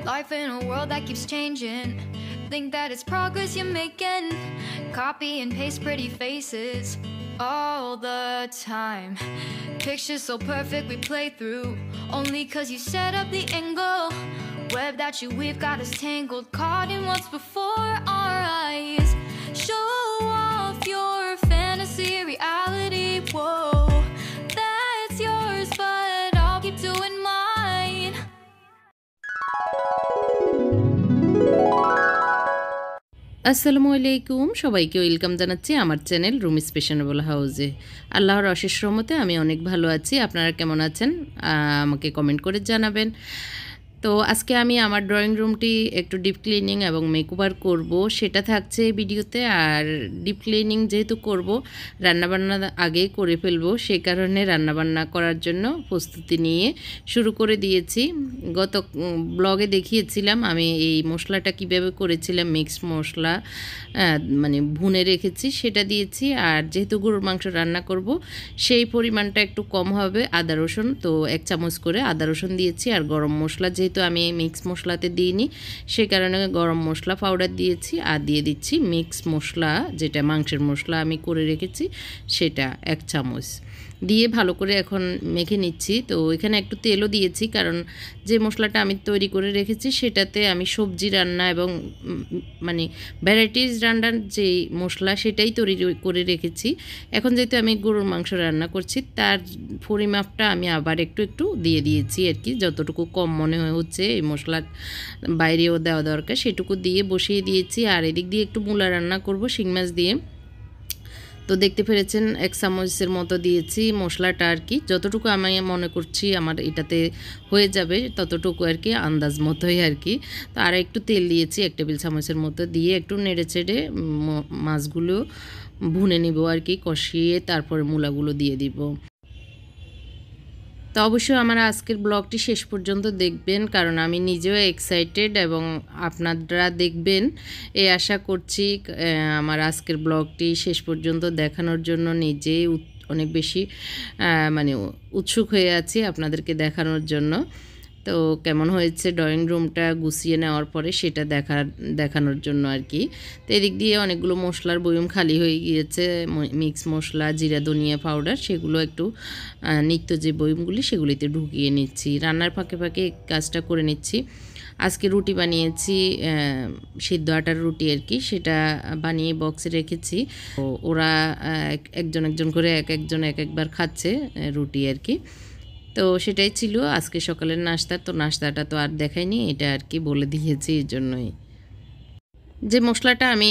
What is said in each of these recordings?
Life in a world that keeps changing. Think that it's progress you're making. Copy and paste pretty faces all the time. Pictures so perfect we play through, only cause you set up the angle. Web that you weave got us tangled, caught in what's before our eyes. Show off your fantasy reality, whoa, that's yours, but I'll keep doing mine. আসসালামু আলাইকুম, সবাইকে welcome জানাচ্ছি আমার channel রুমিস fashionable হাউসে। আল্লাহর অশেষ রহমতে আমি অনেক ভালো আছি। আপনারা কেমন আছেন আমাকে কমেন্ট করে জানাবেন। তো আজকে আমি আমার ড্রয়িং রুমটি একটু ডিপ ক্লিনিং এবং মেকওভার করব, সেটা থাকছে ভিডিওতে। আর ডিপ ক্লিনিং যেহেতু করব, রান্নাবান্না আগেই করে ফেলবো, সেই কারণে রান্নাবান্না করার জন্য প্রস্তুতি নিয়ে শুরু করে দিয়েছি। গত ব্লগে দেখিয়েছিলাম আমি এই মশলাটা কিভাবে করেছিলাম, মিক্স মশলা মানে ভুনে রেখেছি সেটা দিয়েছি। আর যেহেতু গরুর মাংস রান্না করব, সেই পরিমাণটা একটু কম হবে আদা রসুন, তো 1 চামচ করে আদা রসুন দিয়েছি। আর গরম মশলা যেহেতু আমি মিক্স মশলাতে দিইনি, সে কারণে গরম মশলা পাউডার দিয়েছি। আর দিয়ে দিচ্ছি মিক্স মশলা, যেটা মাংসের মশলা আমি করে রেখেছি, সেটা 1 চামচ দিয়ে ভালো করে এখন মেখে নিচ্ছি। তো এখানে একটু তেলও দিয়েছি, কারণ যে মশলাটা আমি তৈরি করে রেখেছি সেটাতে আমি সবজি রান্না এবং মানে ভ্যারাইটিস রান্নার যে মশলা সেটাই তৈরি করে রেখেছি। এখন যেহেতু আমি গরুর মাংস রান্না করছি, তার পরিমাপটা আমি আবার একটু দিয়ে দিয়েছি আর কি, যতটুকু কম মনে হচ্ছে এই মশলার বাইরেও দেওয়া দরকার সেটুকু দিয়ে বসিয়ে দিয়েছি। আর এদিক দিয়ে একটু মূলা রান্না করব শিং মাছ দিয়ে। তো দেখতে পেরেছেন 1 চামচের মতো দিয়েছি মশলাটা আর কি, যতটুকু আমি মনে করছি আমার এটাতে হয়ে যাবে ততটুকু আর কি, আন্দাজ মতোই আর কি। তো আর একটু তেল দিয়েছি 1 টেবিল চামচের মতো, দিয়ে একটু নেড়ে চেড়ে মাছগুলো ভুনে নিব আর কি, কষিয়ে তারপরে মূলাগুলো দিয়ে দিব। তো অবশ্যই আমার আজকের ব্লগটি শেষ পর্যন্ত দেখবেন, কারণ আমি নিজেও এক্সাইটেড এবং আপনারা দেখবেন এই আশা করছি। আমার আজকের ব্লগটি শেষ পর্যন্ত দেখানোর জন্য নিজেই অনেক বেশি মানে উৎসুক হয়ে আছি আপনাদেরকে দেখানোর জন্য। তো কেমন হয়েছে ড্রয়িং রুমটা গুছিয়ে নেওয়ার পরে সেটা দেখানোর জন্য আর কি। তো এদিক দিয়ে অনেকগুলো মশলার বয়ম খালি হয়ে গিয়েছে, মিক্স মশলা, জিরা ধনিয়া পাউডার, সেগুলো একটু নিত্য যে বয়মগুলি সেগুলিতে ঢুকিয়ে নিচ্ছি। রান্নার ফাঁকে ফাঁকে কাজটা করে নিচ্ছি। আজকে রুটি বানিয়েছি, সিদ্ধ আটার রুটি আর কি, সেটা বানিয়ে বক্সে রেখেছি। তো ওরা একজন করে একবার খাচ্ছে রুটি আর কি। তো সেটাই ছিল আজকে সকালের নাস্তা। তো নাস্তাটা তো আর দেখাইনি, এটা আর কি বলে দিয়েছি এই জন্যই। যে মশলাটা আমি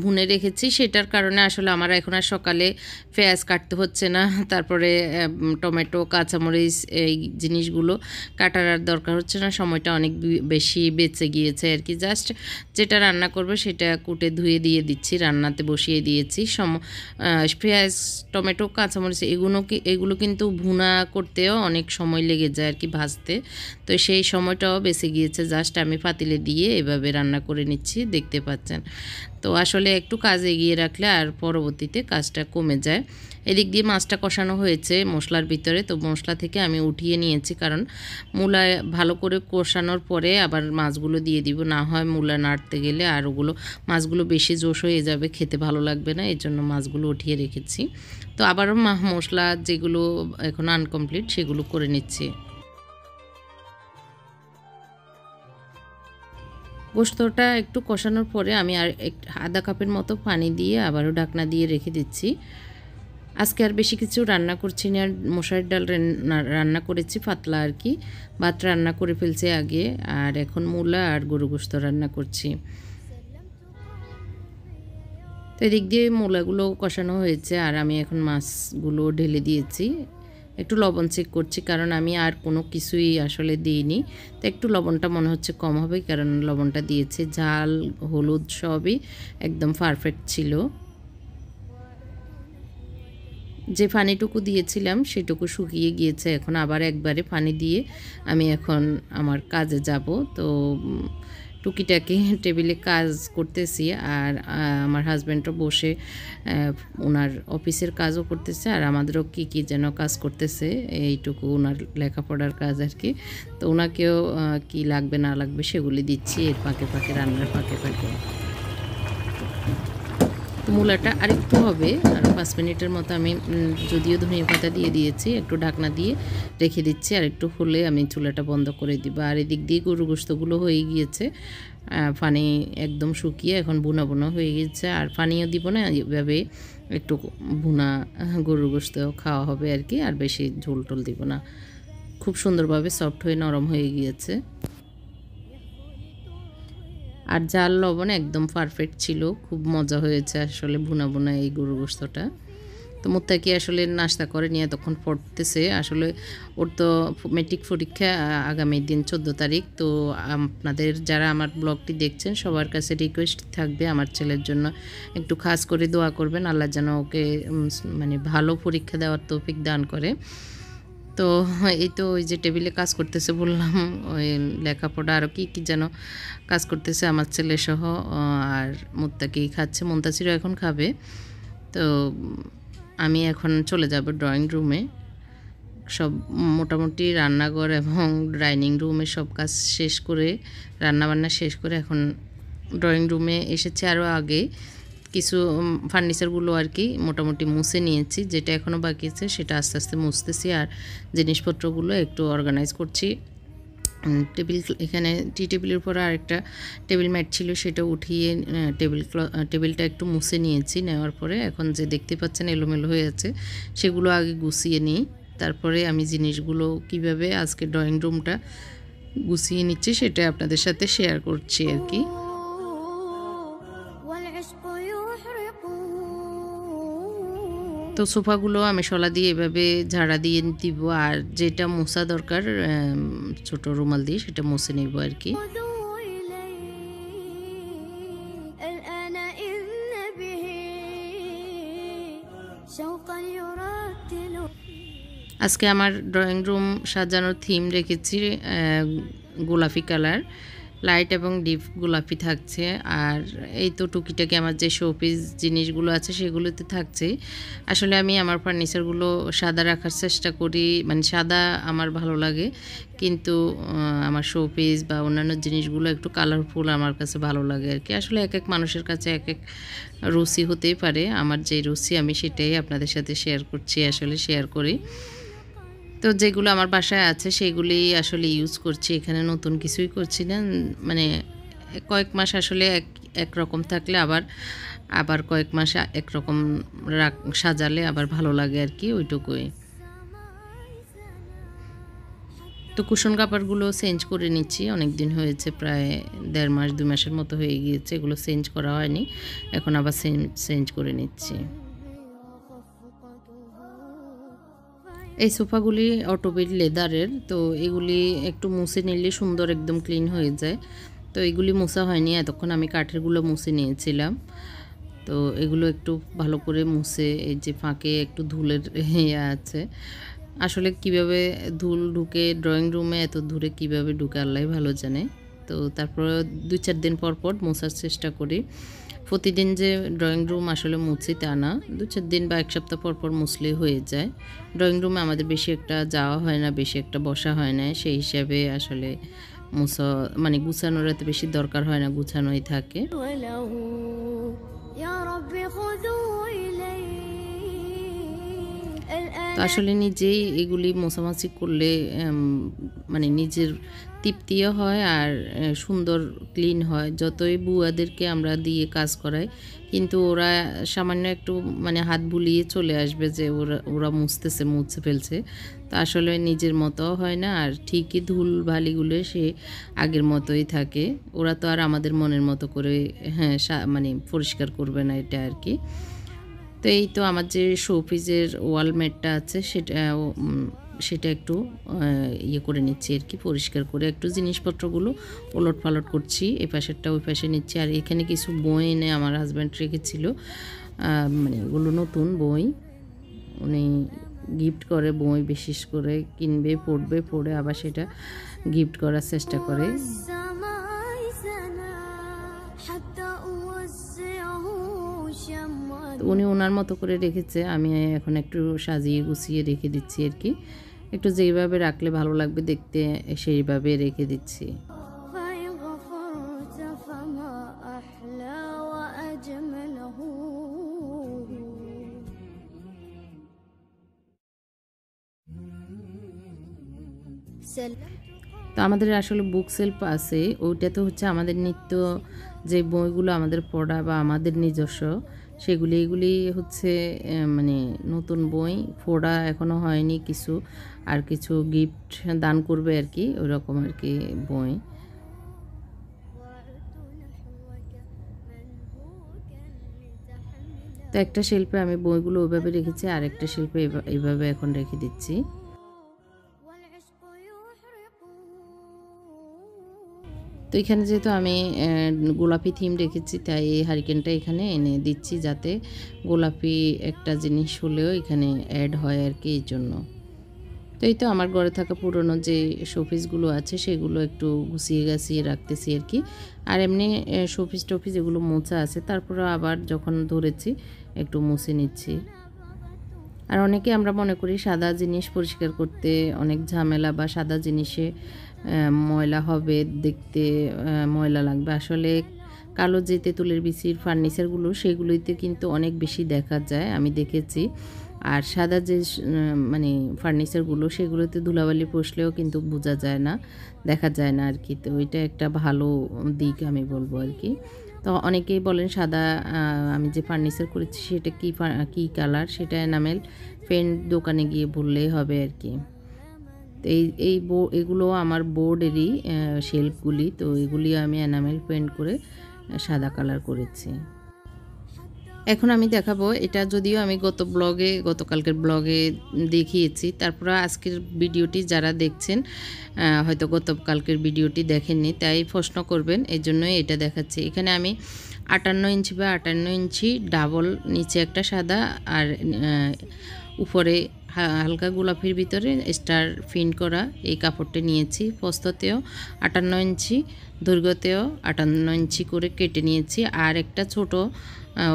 ভুনে রেখেছি সেটার কারণে আসলে আমার এখন আর সকালে পেঁয়াজ কাটতে হচ্ছে না, তারপরে টমেটো, কাঁচামরিচ এই জিনিসগুলো কাটার আর দরকার হচ্ছে না, সময়টা অনেক বেশি বেঁচে গিয়েছে আর কি। জাস্ট যেটা রান্না করবে সেটা কুটে ধুয়ে দিয়ে দিচ্ছি, রান্নাতে বসিয়ে দিয়েছি। পেঁয়াজ, টমেটো, কাঁচামরিচ এগুলো কিন্তু ভুনা করতেও অনেক সময় লেগে যায় আর কি, ভাজতে। তো সেই সময়টাও বেঁচে গিয়েছে, জাস্ট আমি পাতিলে দিয়ে এভাবে রান্না করে নিচ্ছি, দেখতে পাচ্ছেন। তো আসলে একটু কাজ এগিয়ে রাখলে আর পরবর্তীতে কাজটা কমে যায়। এদিক দিয়ে মাছটা কষানো হয়েছে মশলার ভিতরে, তো মশলা থেকে আমি উঠিয়ে নিয়েছি, কারণ মূলা ভালো করে কষানোর পরে আবার মাছগুলো দিয়ে দিব, না হয় মূলা নাড়তে গেলে আর মাছগুলো বেশি জোশ হয়ে যাবে, খেতে ভালো লাগবে না, এই জন্য মাছগুলো উঠিয়ে রেখেছি। তো আবারও মশলা যেগুলো এখন আনকমপ্লিট সেগুলো করে নিচ্ছি। গোশতটা একটু কষানোর পরে আমি আর আধা কাপের মতো পানি দিয়ে আবারও ঢাকনা দিয়ে রেখে দিচ্ছি। আজকে আর বেশি কিছু রান্না করছি না, মশারির ডাল রান্না করেছি পাতলা আর কি, ভাত রান্না করে ফেলছি আগে, আর এখন মূলা আর গরু গোশত রান্না করছি। তো এদিক দিয়ে মূলাগুলো কষানো হয়েছে, আর আমি এখন মাছগুলো ঢেলে দিয়েছি। একটু লবণ চেক করছি, কারণ আমি আর কোনো কিছুই আসলে দিইনি। তো একটু লবণটা মনে হচ্ছে কম হবে, কারণ লবণটা দিয়েছে, ঝাল, হলুদ সবই একদম পারফেক্ট ছিল। যে পানিটুকু দিয়েছিলাম সেটুকু শুকিয়ে গিয়েছে, এখন আবার একবারে পানি দিয়ে আমি এখন আমার কাজে যাব। তো টুকিটাকি টেবিলে কাজ করতেছি আর আমার হাজব্যান্ডও বসে ওনার অফিসের কাজও করতেছে আর আমাদেরও কি যেন কাজ করতেছে, এইটুকু ওনার লেখাপড়ার কাজ আর কি। তো ওনাকেও কি লাগবে না লাগবে সেগুলি দিচ্ছি এর ফাঁকে ফাঁকে, রান্নার ফাঁকে ফাঁকে। তো মূলাটা আরেকটু হবে, আর 5 মিনিটের মতো আমি যদিও ধনিয়া পাতা দিয়ে দিয়েছি, একটু ঢাকনা দিয়ে রেখে দিচ্ছি, আর একটু হলে আমি চুলাটা বন্ধ করে দিব। আর এদিক দিয়ে গরু গোশতগুলো হয়ে গিয়েছে, পানি একদম শুকিয়ে এখন বুনা বুনা হয়ে গেছে। আর পানিও দিব না, এভাবে একটু ভুনা গরুর গোশত খাওয়া হবে আর কি, আর বেশি ঝোল টোল দিব না। খুব সুন্দরভাবে সফট হয়ে নরম হয়ে গিয়েছে, আর জাল লবণ একদম পারফেক্ট ছিল, খুব মজা হয়েছে আসলে ভুনা ভুনা এই গরুর গোশতটা। তো মুত্তাকি আসলে নাস্তা করে নিয়ে তখন পড়তেছে, আসলে ওর তো মেট্রিক পরীক্ষা আগামী দিন 14 তারিখ। তো আপনাদের যারা আমার ব্লগটি দেখছেন সবার কাছে রিকোয়েস্ট থাকবে আমার ছেলের জন্য একটু খাস করে দোয়া করবেন, আল্লাহ যেন ওকে মানে ভালো পরীক্ষা দেওয়ার তৌফিক দান করে। তো এই তো ওই যে টেবিলে কাজ করতেছে বললাম, ওই লেখাপড়া আরও কি যেন কাজ করতেছে আমার ছেলে সহ, আর মুত্তাকি খাচ্ছে, মুনতাসিরও এখন খাবে। তো আমি এখন চলে যাব ড্রয়িং রুমে, সব মোটামুটি রান্নাঘর এবং ডাইনিং রুমে সব কাজ শেষ করে, রান্নাবান্না শেষ করে এখন ড্রয়িং রুমে এসেছি। আরও আগে কিছু ফার্নিচারগুলো আর কি মোটামুটি মুছে নিয়েছি, যেটা এখনও বাকি আছে সেটা আস্তে আস্তে মুছতেছি, আর জিনিসপত্রগুলো একটু অর্গানাইজ করছি। টেবিল, এখানে টি টেবিলের উপর আরেকটা টেবিল ম্যাট ছিল সেটা উঠিয়ে টেবিলটা একটু মুছে নিয়েছি। নেওয়ার পরে এখন যে দেখতে পাচ্ছেন এলোমেলো হয়ে আছে সেগুলো আগে গুছিয়ে নিই, তারপরে আমি জিনিসগুলো কিভাবে আজকে ড্রয়িং রুমটা গুছিয়ে নিচ্ছি সেটা আপনাদের সাথে শেয়ার করছি আর কি। তো সোফাগুলো আমি শলা দিয়ে এভাবে ঝাড়া দিয়ে দিব, আর যেটা মোছা দরকার ছোট রুমাল দিয়ে সেটা মুছে নেব আর কি। আজকে আমার ড্রয়িং রুম সাজানোর থিম রেখেছি গোলাপি কালার, লাইট এবং ডিপ গোলাপি থাকছে। আর এই তো টুকিটাকি আমার যে শোপিস জিনিসগুলো আছে সেগুলোতে থাকছে। আসলে আমি আমার ফার্নিচারগুলো সাদা রাখার চেষ্টা করি, মানে সাদা আমার ভালো লাগে, কিন্তু আমার শোপিস বা অন্যান্য জিনিসগুলো একটু কালারফুল আমার কাছে ভালো লাগে আর কি। আসলে এক এক মানুষের কাছে এক এক রুচি হতেই পারে, আমার যে রুচি আমি সেটাই আপনাদের সাথে শেয়ার করছি, আসলে শেয়ার করি। তো যেগুলো আমার বাসায় আছে সেগুলি আসলে ইউজ করছি, এখানে নতুন কিছুই করছি না। মানে কয়েক মাস আসলে একরকম থাকলে আবার কয়েক মাস একরকম সাজালে আবার ভালো লাগে আর কি, ওইটুকুই। তো কুশন কাপড়গুলো চেঞ্জ করে নিচ্ছি, অনেক দিন হয়েছে, প্রায় 1.5 মাস 2 মাসের মতো হয়ে গিয়েছে, এগুলো চেঞ্জ করা হয়নি, এখন আবার চেঞ্জ করে নিচ্ছি। এই সোফাগুলি অটোবিট লেদারের, তো এগুলি একটু মুছে নিলে সুন্দর একদম ক্লিন হয়ে যায়। তো এগুলি মোছা হয়নি, এতক্ষণ আমি কাঠেরগুলো মুছে নিয়েছিলাম। তো এগুলো একটু ভালো করে মুছে, এই যে ফাঁকে একটু ধুলের আছে, আসলে কিভাবে ধুল ঢুকে ড্রয়িং রুমে, এত দূরে কিভাবে ঢুকে আল্লাহ ভালো জানে। তো তারপরে 2-4 দিন পর পর মোছার চেষ্টা করি। প্রতিদিন যে ড্রয়িং রুম আসলে মুছি তা না, 2-4 দিন বা 1 সপ্তাহ পর পর মুছলেই হয়ে যায়। ড্রয়িং রুমে আমাদের বেশি একটা যাওয়া হয় না, বেশি একটা বসা হয় না, সেই হিসাবে আসলে মুছা মানে গুছানোর এত বেশি দরকার হয় না, গুছানোই থাকে। তো আসলে নিজেই এগুলি মোছামাছি করলে মানে নিজের তৃপ্তিও হয় আর সুন্দর ক্লিন হয়। যতই বুয়াদেরকে আমরা দিয়ে কাজ করাই, কিন্তু ওরা সামান্য একটু মানে হাত বুলিয়ে চলে আসবে যে ওরা মুছে ফেলছে, তো আসলে নিজের মতো হয় না, আর ঠিকই ধুল বালিগুলো সে আগের মতোই থাকে। ওরা তো আর আমাদের মনের মতো করে মানে পরিষ্কার করবে না, এটা আর কি। তো এই তো আমার যে শোপিসের ওয়ালমেটটা আছে সেটা একটু ইয়ে করে নিচ্ছি আর কি, পরিষ্কার করে একটু জিনিসপত্রগুলো ওলট পালট করছি, এই পাশেরটা ওই পাশে নিচ্ছি। আর এখানে কিছু বই এনে আমার হাজব্যান্ড রেখেছিল, মানে ওগুলো নতুন বই, উনি গিফট করে বই, বিশেষ করে কিনবে, পড়বে, পড়ে আবার সেটা গিফট করার চেষ্টা করে। তো উনি ওনার মতো করে রেখেছে, আমি এখন একটু সাজিয়ে গুছিয়ে রেখে দিচ্ছি আর কি। একটু যেইভাবে রাখলে ভালো লাগবে দেখতে সেইভাবে রেখে দিচ্ছি। তো আমাদের আসলে বুক সেলফ আছে, ওইটাতে হচ্ছে আমাদের নিত্য যে বইগুলো আমাদের পড়া বা আমাদের নিজস্ব এগুলি হচ্ছে মানে নতুন বই পড়া এখনও হয়নি কিছু, আর কিছু গিফট দান করবে আর কি, ওই রকম আর কি বই। তো একটা শেলফে আমি বইগুলো ওইভাবে রেখেছি, আর একটা শেলফে এইভাবে এখন রেখে দিচ্ছি। তো এখানে যেহেতু আমি গোলাপি থিম রেখেছি, তাই এই হারিকেনটা এখানে এনে দিচ্ছি, যাতে গোলাপি একটা জিনিস হলেও এখানে অ্যাড হয় আর কি, এই জন্য। তো এই তো আমার ঘরে থাকা পুরনো যে শোপিসগুলো আছে সেগুলো একটু গুছিয়ে গাছিয়ে রাখতেছি আর কি। আর এমনি শোপিস টোপিস এগুলো মোছা আছে, তারপরে আবার যখন ধরেছি একটু মুছে নিচ্ছি। আর অনেকে আমরা মনে করি সাদা জিনিস পরিষ্কার করতে অনেক ঝামেলা, বা সাদা জিনিসে ময়লা হবে, দেখতে ময়লা লাগবে। আসলে কালো যে তেঁতুলের বিচির ফার্নিচারগুলো সেগুলোতে কিন্তু অনেক বেশি দেখা যায়, আমি দেখেছি। আর সাদা যে মানে ফার্নিচারগুলো সেগুলোতে ধুলাবালি পড়লেও কিন্তু বোঝা যায় না, দেখা যায় না আর কি। তো ওইটা একটা ভালো দিক আমি বলবো আর কি। তো অনেকেই বলেন সাদা, আমি যে ফার্নিচার করেছি সেটা কী কালার, সেটা এনামেল পেন্ট দোকানে গিয়ে বললেই হবে আর কি। তো এগুলো আমার বোর্ডেরই শেলফগুলি, তো এগুলি আমি এনামেল পেন্ট করে সাদা কালার করেছি। এখন আমি দেখাবো, এটা যদিও আমি গতকালকের ব্লগে দেখিয়েছি, তারপর আজকের ভিডিওটি যারা দেখছেন হয়তো গতকালকের ভিডিওটি দেখেননি, তাই প্রশ্ন করবেন, এই জন্যই এটা দেখাচ্ছি। এখানে আমি 58 ইঞ্চি বা 58 ইঞ্চি ডাবল, নিচে একটা সাদা, আর উপরে হালকা গোলাপির ভিতরে স্টার প্রিন্ট করা এই কাপড়টা নিয়েছি। প্রস্থতেও 58 ইঞ্চি, দৈর্ঘ্যতেও 58 ইঞ্চি করে কেটে নিয়েছি। আর একটা ছোট,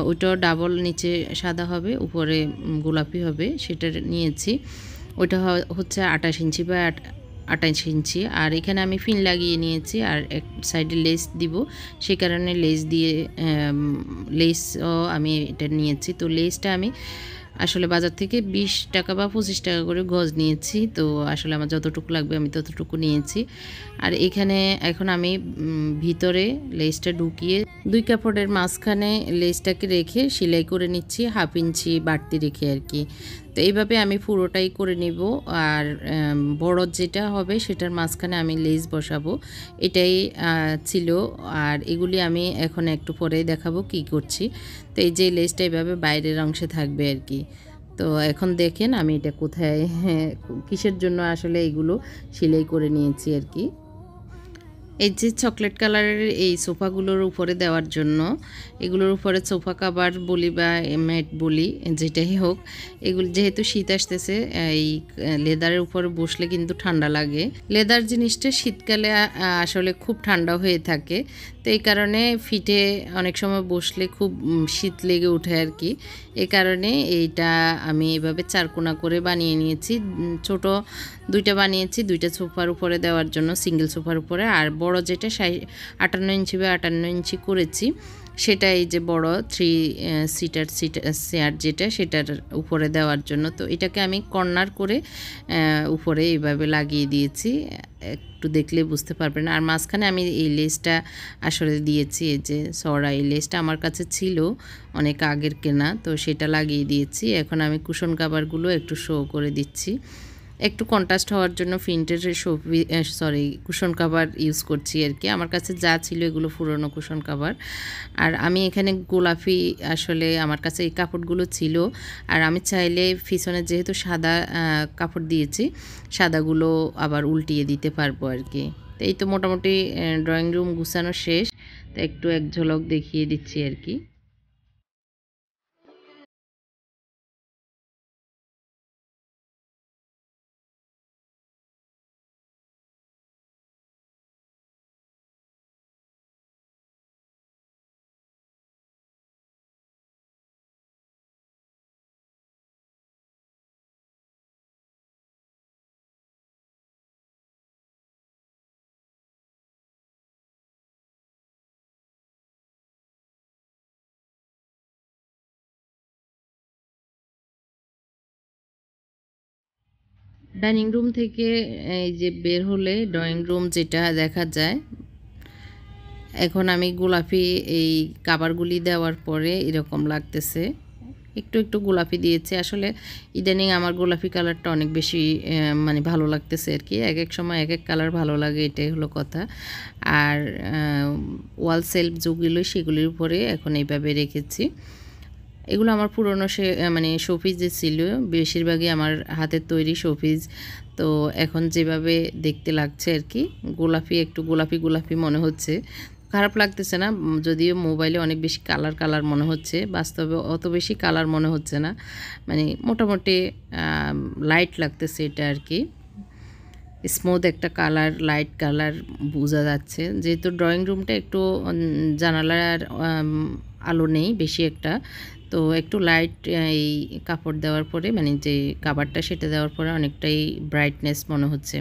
ওইটাও ডাবল, নিচে সাদা হবে উপরে গোলাপি হবে, সেটা নিয়েছি। ওইটা হচ্ছে 28 ইঞ্চি বা 28 ইঞ্চি। আর এখানে আমি ফিন লাগিয়ে নিয়েছি, আর এক সাইডে লেস দিব, সেই কারণে লেসও আমি এটা নিয়েছি। তো লেসটা আমি আসলে বাজার থেকে 20 টাকা বা 25 টাকা করে গজ নিয়েছি, তো আসলে আমার যতটুকু লাগবে আমি ততটুকু নিয়েছি। আর এখানে এখন আমি ভিতরে লেসটা ঢুকিয়ে দুই কাপড়ের মাঝখানে লেসটাকে রেখে সেলাই করে নিচ্ছি, 1/2 ইঞ্চি বাড়তি রেখে আর কি। তো এইভাবে আমি পুরোটাই করে নিব। আর বড় যেটা হবে সেটার মাঝখানে আমি লেস বসাবো, এটাই ছিল। আর এগুলি আমি এখন একটু পরেই দেখাবো কি করছি। তো এই যে লেসটা এইভাবে বাইরের অংশে থাকবে আর কি। তো এখন দেখেন আমি এটা কোথায়, কিসের জন্য আসলে এগুলো সেলাই করে নিয়েছি আর কি। এই যে চকলেট কালারের এই সোফাগুলোর উপরে দেওয়ার জন্য, এগুলোর উপরে সোফা কাভার বলি বা ম্যাট বলি, যেটাই হোক, এগুলো যেহেতু শীত আসতেছে, এই লেদারের উপরে বসলে কিন্তু ঠান্ডা লাগে। লেদার জিনিসটা শীতকালে আসলে খুব ঠান্ডা হয়ে থাকে, তো এই কারণে ফিটে অনেক সময় বসলে খুব শীত লেগে ওঠে আর কি। এই কারণে এইটা আমি এভাবে চারকোনা করে বানিয়ে নিয়েছি। ছোট দুইটা বানিয়েছি, দুইটা সোফার উপরে দেওয়ার জন্য, সিঙ্গেল সোফার উপরে। আর বড় যেটা 58 ইঞ্চি বা 58 ইঞ্চি করেছি, সেটা এই যে বড় 3 সিটার চেয়ার যেটা, সেটার উপরে দেওয়ার জন্য। তো এটাকে আমি কর্নার করে উপরে এইভাবে লাগিয়ে দিয়েছি, একটু দেখলে বুঝতে পারবেন। আর মাঝখানে আমি এই লেসটা আসলে দিয়েছি, এই যে সরা, এই লেসটা আমার কাছে ছিল অনেক আগের কেনা, তো সেটা লাগিয়ে দিয়েছি। এখন আমি কুশন কাভারগুলো একটু শো করে দিচ্ছি, একটু কন্ট্রাস্ট হওয়ার জন্য প্রিন্টের কুশন কাভার ইউজ করছি আর কি। আমার কাছে যা ছিল এগুলো পুরনো কুশন কাভার। আর আমি এখানে গোলাপি, আসলে আমার কাছে এই কাপড়গুলো ছিল, আর আমি চাইলে পিছনে যেহেতু সাদা কাপড় দিয়েছি, সাদাগুলো আবার উল্টিয়ে দিতে পারবো আর কি। তো এই তো মোটামুটি ড্রয়িং রুম গুছানো শেষ, তো একটু এক ঝলক দেখিয়ে দিচ্ছি আর কি। ডাইনিং রুম থেকে এই যে বের হলে ড্রয়িং রুম যেটা দেখা যায়, এখন আমি গোলাপি এই কাভারগুলি দেওয়ার পরে এরকম লাগতেছে। একটু একটু গোলাপি দিয়েছে, আসলে ইদানিং আমার গোলাপি কালারটা অনেক বেশি মানে ভালো লাগতেছে আর কি। এক এক সময় এক এক কালার ভালো লাগে, এটাই হলো কথা। আর ওয়াল সেলফ যেগুলো সেগুলির উপরে এখন এইভাবে রেখেছি। এগুলো আমার পুরনো মানে শোপিস যে ছিল, বেশিরভাগই আমার হাতের তৈরি শোপিস। তো এখন যেভাবে দেখতে লাগছে আর কি, গোলাপি একটু গোলাপি গোলাপি মনে হচ্ছে, খারাপ লাগতেছে না। যদিও মোবাইলে অনেক বেশি কালার কালার মনে হচ্ছে, বাস্তবে অত বেশি কালার মনে হচ্ছে না, মানে মোটামুটি লাইট লাগতেছে এটা আর কি। স্মুথ একটা কালার, লাইট কালার বোঝা যাচ্ছে। যেহেতু ড্রয়িং রুমটা একটু জানালার আলো নেই বেশি একটা, তো একটু লাইট এই কাপড় দেওয়ার পরে, মানে যে কাভারটা সেটা দেওয়ার পরে অনেকটাই ব্রাইটনেস মনে হচ্ছে।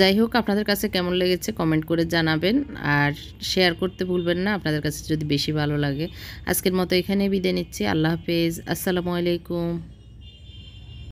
যাই হোক, আপনাদের কাছে কেমন লেগেছে কমেন্ট করে জানাবেন, আর শেয়ার করতে ভুলবেন না আপনাদের কাছে যদি বেশি ভালো লাগে। আজকের মতো এখানে বিদায় নিচ্ছি। আল্লাহ হাফেজ, আসসালামু আলাইকুম।